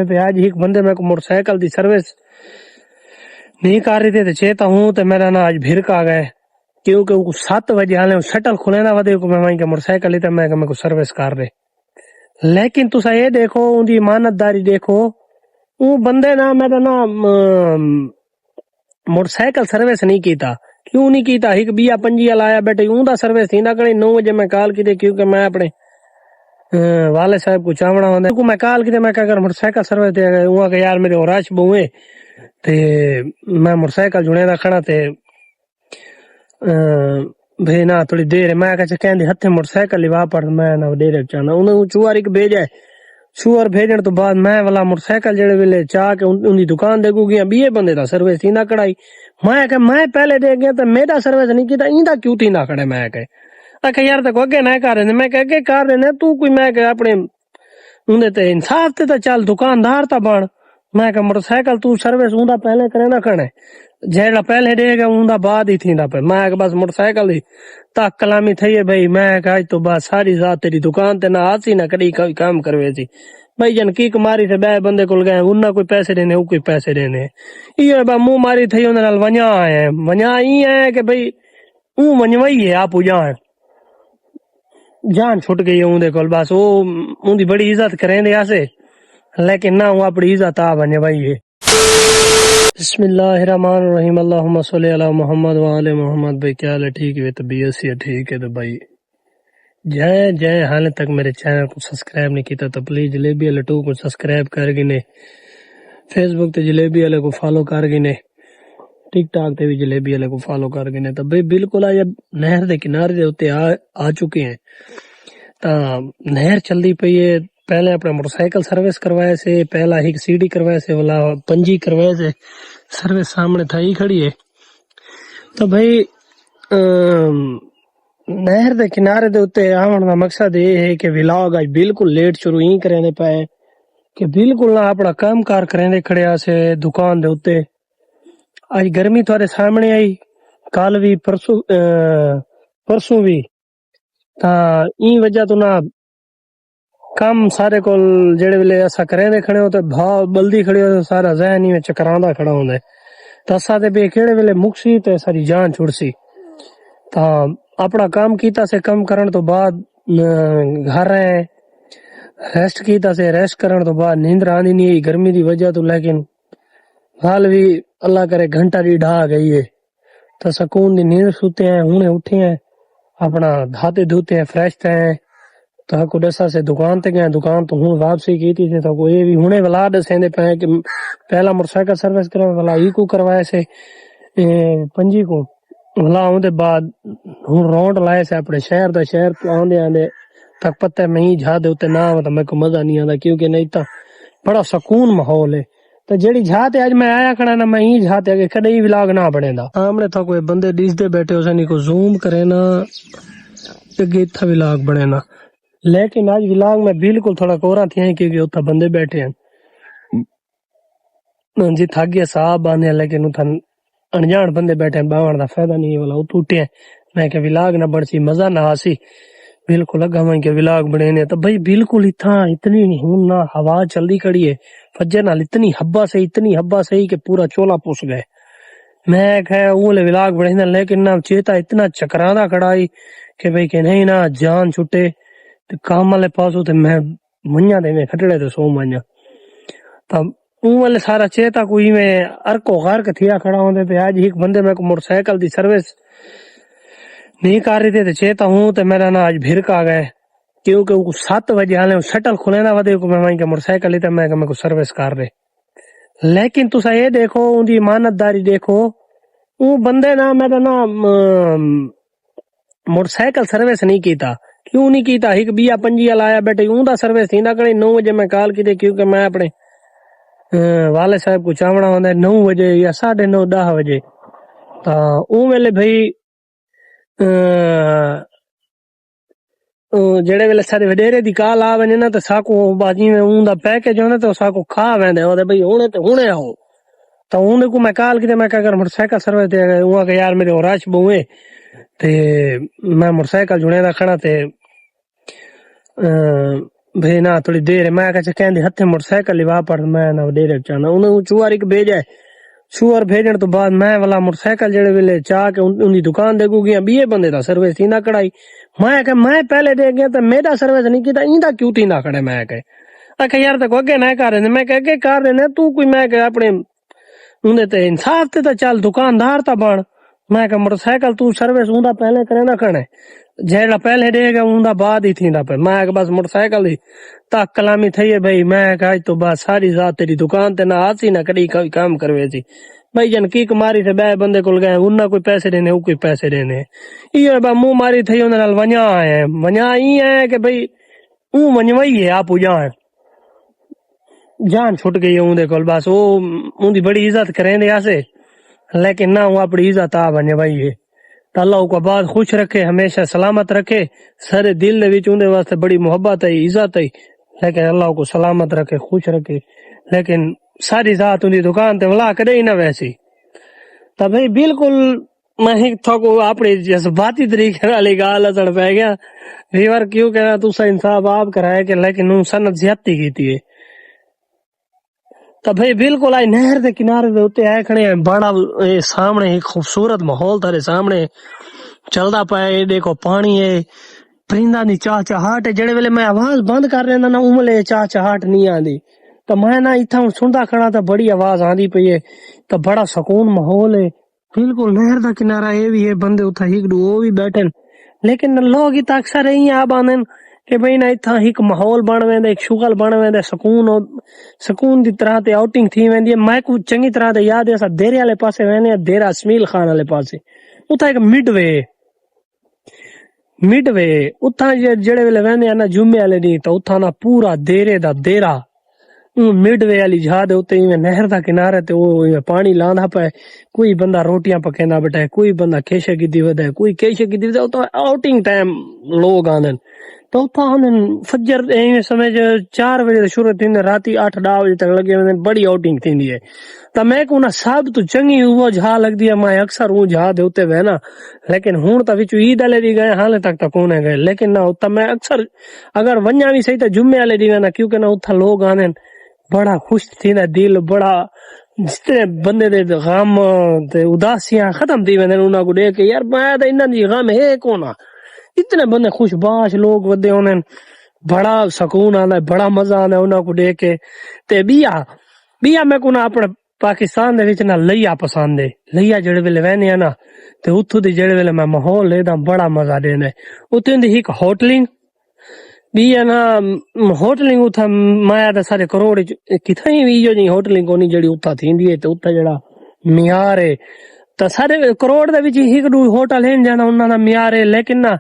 پہ آج ایک بندے میں کو موٹر سائیکل دی سروس نہیں کر رہی تھی چیتا ہوں تو میرا نا آج بھرک آ گئے کیونکہ وہ 7 بجے آنے شٹل کھلے نا ودے کو میں وہیں کے موٹر سائیکل لیتا میں کو سروس کر رہے لیکن تسا یہ دیکھو ان دی ایمانت داری دیکھو وہ بندے نا میرا نا موٹر سائیکل سروس نہیں کیتا کیوں نہیں کیتا ایک بیا پنجی لایا بیٹھے اون دا سروس تھی نہ کرے 9 بجے میں کال کی کیونکہ میں اپنے والد صاحب کو چاونا ہوندا کو میں کال کی میں کہ اگر موٹر سائیکل سروس دے گئے ہوا کہ یار میرے رش بوئے تے میں موٹر سائیکل جڑے دا کھڑا تے بھئی نا تھوڑی دیر میں کہ کہندے ہتھے موٹر سائیکل لیوا پر میں نہ دیر چاہنا انہوں چوار ایک بھیجا شوور بھیجن تو بعد میں والا موٹر سائیکل جڑے ویلے چاہ کے ان دی دکان دے گو گیا بیے بندے دا سروس تھی نہ کڑائی میں کہ میں پہلے دے گیا تو میرا سروس نہیں کیتا ایندا کیوں تھی نہ کھڑے میں کہ یار تے اگے نہ کر رہے میں کہ اگے کر رہے تو کوئی میں کہ اپنے اندے تے انصاف تے تے چل دکاندار تا بن میں کہ موٹر سائیکل تو سروس اوندا پہلے کرے نہ کھڑے جیڑا پہلے دے گا اوندا بعد ہی تھیندا پے میں کہ بس موٹر سائیکل دی تک کلامی تھئی ہے بھئی میں کہ اج تو بس ساری ذات تیری دکان تے نہ آسی نہ کدی کوئی کام کروے سی بھائی جن کی کماری سے بے بندے کول گئے انہاں کوئی پیسے دینے او کوئی پیسے دینے یہ با منہ ماری تھئی انہاں نال ونجا ہے ونجا ای ہے کہ بھئی او ونجوئی ہے آپ جان جان چھٹ گئی اون دے کول بس او اون دی بڑی عزت کریں دے اسے لیکن نہ وہ اپنی عزت آ ونجوئی ہے بسم اللہ الرحمن الرحیم اللہم صلی علی محمد وآل محمد بھائی کیا حال ہے ٹھیک ہے طبیعت سی ٹھیک ہے تو بھائی جے حال تک میرے چینل کو سبسکرائب نہیں کیتا تو پلیز جلیبی والے 2 کو سبسکرائب کر گنے فیس بک تے جلیبی والے کو فالو کر گنے ٹک ٹاک تے بھی جلیبی والے کو فالو کر گنے تو بھائی بالکل آج نہر دے کنارے دے اوتے آ چکے ہیں تا نہر چلدی پئی ہے پہلے اپنا موٹر سائیکل سروس کروائے سے پہلا ایک سی ڈی کروائے سے والا پنجی کروائے سے سروس سامنے تھائی کھڑی ہے تو بھائی نہر دے کنارے دے اوتے آون دا مقصد یہ ہے کہ ولاگ اج بالکل لیٹ شروع ہی کریں دے پئے کہ بالکل نہ اپنا کام کار کریں دے کھڑیا سے دکان دے اوتے اج گرمی تھوڑے سامنے آئی کل بھی پرسوں بھی تا این وجہ تو نہ کام سارے کول جڑے ویلے اسا کریں دے کھڑے ہو تے بھاؤ بلدی کھڑی ہو سارا ذہن ہی وچ چکراندا کھڑا ہوندا ہے تسا تے بے کیڑے ویلے مکسی تے ساری جان چھڑسی تا اپنا کام کیتا سے کم کرن تو بعد گھر رہے ریسٹ کیتا سے ریسٹ کرن تو بعد نیندر آندی نہیں گرمی دی وجہ تو لیکن حال بھی اللہ کرے گھنٹہ دی ڈھا گئی ہے تو سکون دی نیند سوتے ہیں ہونے اٹھے ہیں اپنا دھاتے دھوتے ہیں فریش ہیں تو کو دسا سے دکان تے گئے دکان تو ہوں واپسی کی تھی تو کو یہ بھی ہونے ولا دسیں دے پے کہ پہلا موٹر سائیکل سروس کرنے والا ای کو کروائے سے پنجی کو ولا اون دے بعد ہوں راؤنڈ لائے سے اپنے شہر دا شہر تو آندے آندے تک پتہ میں ہی جھا دے اوتے نہ تو میں کو مزہ نہیں آندا کیونکہ نہیں تا بڑا سکون ماحول ہے تو جیڑی جھا تے اج میں آیا کھڑا نا میں ہی جھا تے کہ کدی ولاگ نہ بنے دا سامنے تھا کوئی بندے ڈیس دے بیٹھے اسے نہیں کو زوم کرے نا کہ تھا ولاگ بنے نا لیکن آج ولاگ میں بالکل تھوڑا کورا تھی ہیں کیونکہ اتھا بندے بیٹھے ہیں جی تھا گیا صاحب باندھے لیکن اتھا انجان بندے بیٹھے ہیں باہر دا فائدہ نہیں والا اتھ اٹھے ہیں میں کہ ولاگ نہ بڑسی مزہ نہ آسی بالکل لگا میں کہ ولاگ بنے نے تو بھائی بالکل اتنی ہون نہ ہوا چلدی کھڑی ہے فجر نال اتنی حبا سہی کہ پورا چولا پوس گئے میں کہ اولے ولاگ بنے لیکن نہ چیتا اتنا چکراندا کھڑائی کہ بھئی کہ نہیں نہ جان چھٹے تے کام والے پاسوں تے میں منیا دے میں کھٹڑے تے سو منیا تا اون والے سارا چیتا کوئی میں ارکو غرق تھیا کھڑا ہوندے تے اج ایک بندے میں کو موٹر سائیکل دی سروس نہیں کر رہی تھی چیتا ہوں تے میرا نا آج بھرک آ گئے کیونکہ وہ 7 بجے آنے شٹل کھلے نا ودے کو میں وہیں کے موٹر سائیکل لیتا میں کہ میں کو سروس کر رہے لیکن تسا یہ دیکھو ان دی ایمانت داری دیکھو وہ بندے نا میرا نا موٹر سائیکل سروس نہیں کیتا کیوں نہیں کیتا ایک بیا پنجی لایا بیٹھے اون دا سروس تھی نہ کرے 9 بجے میں کال کی کیونکہ میں اپنے والد صاحب کو چاونا ہوندا 9 بجے یا 9:30 10 بجے تا اون ویلے بھئی جڑے ویلے سارے وڈیرے دی کال آ ونے نا تے ساکو باجی میں اون دا پیکج ہوندا تے ساکو کھا ویندے او بھئی ہونے آؤ تو اون کو میں کال کی میں کہ اگر موٹر سائیکل سروس دے گئے ہوا کہ یار میرے رش بوئے تے میں موٹر سائیکل جڑے دا کھڑا تے بھائی نہ تھوڑی دیر میں کہ ہتھے موٹر سائیکل لوا پڑ میں نہ ڈیرے چاہنا انہوں چوار ایک بھیجا چوار بھیجن تو بعد میں والا موٹر سائیکل جڑے ویلے چاہ کے ان دی دکان دے گو گیا بیے بندے دا سروس تھی نہ کڑائی میں کہ میں پہلے دے گیا تو میرا سروس نہیں کیتا ایندا کیوں تھی نہ کھڑے میں کہ یار تک اگے نہ کر رہے میں کہ اگے کر رہے تو کوئی میں کہ اپنے اندے تے انصاف تے چل دکاندار تا بن میں کہ موٹر سائیکل تو سروس اوندا پہلے کرے نہ کھڑے جیڑا پہلے دے گا اوندا بعد ہی تھیندا پے میں کہ بس موٹر سائیکل دی تک کلامی تھئی بھئی میں کہ اج تو بعد ساری ذات تیری دکان تے نہ آسی نہ کڑی کوئی کام کروے سی بھائی جن کی کماری سے بے بندے کول گئے انہاں کوئی پیسے دینے او کوئی پیسے دینے یہ با منہ ماری تھئی انہاں نال ونجا ای ہے کہ بھئی او ونجوئی ہے آپ جان جان چھٹ گئی اون دے کول بس او اون دی بڑی عزت کریں دے اسے لیکن نہ وہ اپنی عزت آ ونجوئی ہے تو اللہ کو بعد خوش رکھے ہمیشہ سلامت رکھے سارے دل دے وچ اون دے واسطے بڑی محبت ہے عزت ہے لیکن اللہ کو سلامت رکھے خوش رکھے لیکن ساری ذات ان دی دکان تے ولا کدے ہی نہ ویسی تو بھئی بالکل میں تھوکو اپنی جذباتی طریقے والی گال اثر پہ گیا ریور کیوں کہنا تسا انصاف آپ کرائے کہ لیکن انہوں سنت زیادتی کیتی ہے تو بھئی بالکل آئی نہر دے کنارے دے اوتے آئے کھڑے ہیں بڑا سامنے ایک خوبصورت ماحول تھارے سامنے چلدا پائے دیکھو پانی ہے پرندہ دی چاہ چاہٹ ہے جڑے ویلے میں آواز بند کر رہا نا املے چاہ چاہٹ نہیں آندی تو میں نہ اتھا سندا کھڑا تو بڑی آواز آندی پئی ہے تو بڑا سکون ماحول ہے بالکل نہر دا کنارہ اے بھی ہے بندے اتھا ہک دو وہ بھی بیٹھن لیکن لوگ اتھا اکثر ہی آ باندن کہ بھئی نہ اتھا ایک ماحول بن ویندے ایک شغل بن ویندے سکون دی طرح تے آؤٹنگ تھی ویندی ہے میں کو چنگی طرح تے یاد ہے اسا دیرے والے پاسے وینے دیرا اسمیل خان والے پاسے اتھا ایک مڈ وے اتھا جڑے ویلے ویندے نا جمعے والے دن تو اتھا نا پورا دیرے دا دیرا مڈ وے والی جہاں دے اوتے ایویں نہر دا کنارے تے او پانی لاندا پے کوئی بندہ روٹیاں پکیندا بیٹھا کوئی بندہ کیشے کی ودا کوئی کیشے کی ودا تو آؤٹنگ ٹائم لوگ آندن تو اتھا ہن فجر ایویں سمجھ 4 بجے شروع تھیندے راتی 8-10 بجے تک لگے ہوندے بڑی آؤٹنگ تھیندی ہے تو میں کو نا سب تو چنگی وہ جہاں لگدی ہے میں اکثر وہ جہاں دے اوتے وینا لیکن ہن تا وچ عید والے دی گئے حالے تک تو کونے گئے لیکن نہ اتھا میں اکثر اگر ونجا بھی صحیح تے جمعے والے دی وینا کیونکہ نہ اتھا لوگ آندن بڑا خوش تھیندا دل بڑا جتنے بندے دے غم تے اداسیاں ختم تھی ویندے انہاں کو دیکھ کے یار میں تے انہاں دی غم ہے کونا اتنے بندے خوش باش لوگ ودے ہونے بڑا سکون آندا ہے بڑا مزہ آندا ہے انہاں کو دیکھ کے تے بیا میں کو نا اپنے پاکستان دے وچ نا لیا پسند ہے لیا جڑے ویلے وینے نا تے اتھوں دی جڑے ویلے میں ماحول لیدا بڑا مزہ دیندا ہے اوتھے دی ایک ہوٹلنگ بھی ہے نا ہوٹلنگ اتھا مایا دا سارے کروڑ کتھائی بھی جو ہوٹلنگ کونی جڑی اتھا تھیندی ہے تے اتھا جڑا معیار ہے تے سارے کروڑ دے وچ ایک دو ہوٹل ہیں جانا انہاں دا معیار ہے لیکن نا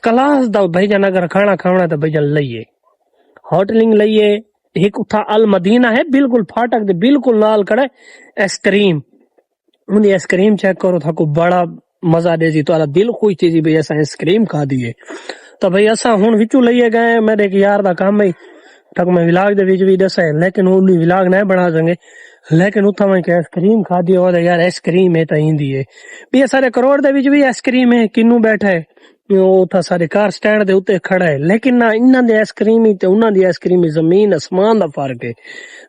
کلاس دا بھائی جان اگر کھانا کھاونا تے بھائی جان لئیے ہوٹلنگ لئیے ایک اتھا المدینہ ہے بالکل پھاٹک دے بالکل نال کھڑے ایس کریم ان دی ایس کریم چیک کرو تھا کو بڑا مزہ دے جی تو دل خوش تھی جی بھئی ایسا ایس کریم کھا دیے تو بھئی اساں ہن وچوں لئیے گئے میرے ایک یار دا کام ہے تک میں ولاگ دے وچ بھی دسا ہے لیکن اونی ولاگ نہ بنا سکے لیکن اتھا میں کہ ایس کریم کھا دی او یار ایس کریم ہے تائیں دی ہے بھی سارے کروڑ دے وچ بھی ایس کریم ہے کنوں بیٹھا ہے او تھا سارے کار سٹینڈ دے اوتے کھڑا ہے لیکن نہ انہاں دے ایس کریم تے انہاں دی ایس کریم زمین اسمان دا فرق ہے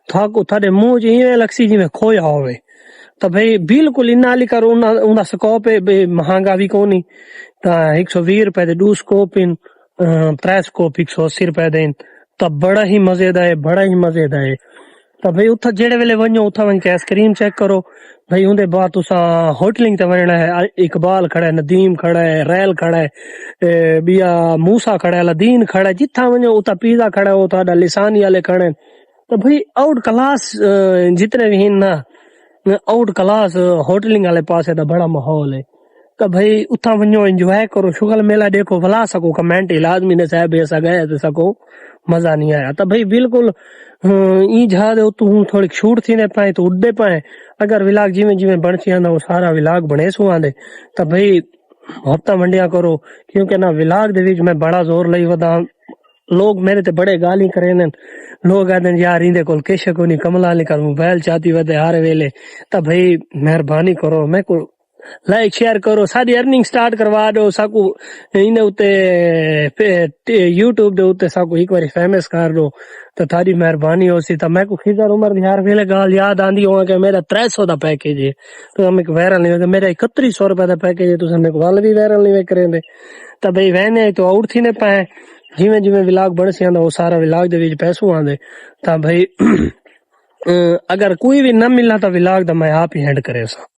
تھا کو تھاڈے منہ چ ایویں لگسی جویں کھویا ہوے تو بھئی بالکل انہاں علی کر انہاں سکوپ ہے مہنگا بھی کونی تا 120 روپے دے 2 سکوپ ان 3 سکوپ 180 روپے دے تو بڑا ہی مزیدار ہے بڑا ہی مزیدار ہے تو بھئی اتھا جڑے ویلے ونجو اتھا ون کے ایس کریم چیک کرو بھئی اون دے بعد تساں ہوٹلنگ تے ونجنا ہے اقبال کھڑا ہے ندیم کھڑا ہے ریل کھڑا ہے بیا موسیٰ کھڑا ہے لدین کھڑا ہے جتھا ونجو اتھا پیزا کھڑا ہے اتھا لسانی والے کھڑے تو بھئی آؤٹ کلاس جتنے بھی ہیں نا آؤٹ کلاس ہوٹلنگ والے پاسے دا بڑا ماحول ہے تو بھئی اتھا ونجو انجوائے کرو شغل میلہ دیکھو بلا سکو کمنٹ لازمی نے صاحب ایسا گئے تو سکو مزہ نہیں آیا تو بھئی بالکل ای جہاز تو تھوڑی چھوٹ تھی نے پائے تو اڈے پائے اگر ولاگ جویں بنچی آندا وہ سارا ولاگ بنے سو آندے تو بھئی ہفتہ منڈیا کرو کیونکہ نا ولاگ دے وچ میں بڑا زور لئی ودا لوگ میرے تے بڑے گالی کرے نے لوگ آدن یار ایندے کول کیش کو نہیں کملا علی کر موبائل چاہتی ودے ہر ویلے تو بھئی مہربانی کرو میں کو لائک شیئر کرو ساری ارننگ سٹارٹ کروا دو ساکو ان یوٹیوب دے اوتے ساکو ایک بار فیمس کر دو تو تھاری مہربانی ہو سی. تو میں کو خضر عمر یار ویلے گال یاد آندی ہو کہ میرا 300 دا پیکیج ہے تو ہم ایک وائرل نہیں ہو میرا 3100 روپے دا پیکیج ہے تو ہم ایک وال بھی وائرل نہیں کریں دے تو بھئی وینے تو آؤٹ تھی نے پائے جویں جویں ولاگ بڑھ سی آندا وہ سارا ولاگ دے وچ پیسوں آندے تا بھئی اگر کوئی بھی نہ ملا تو ولاگ دا میں آپ ہی ہینڈ کرے سا.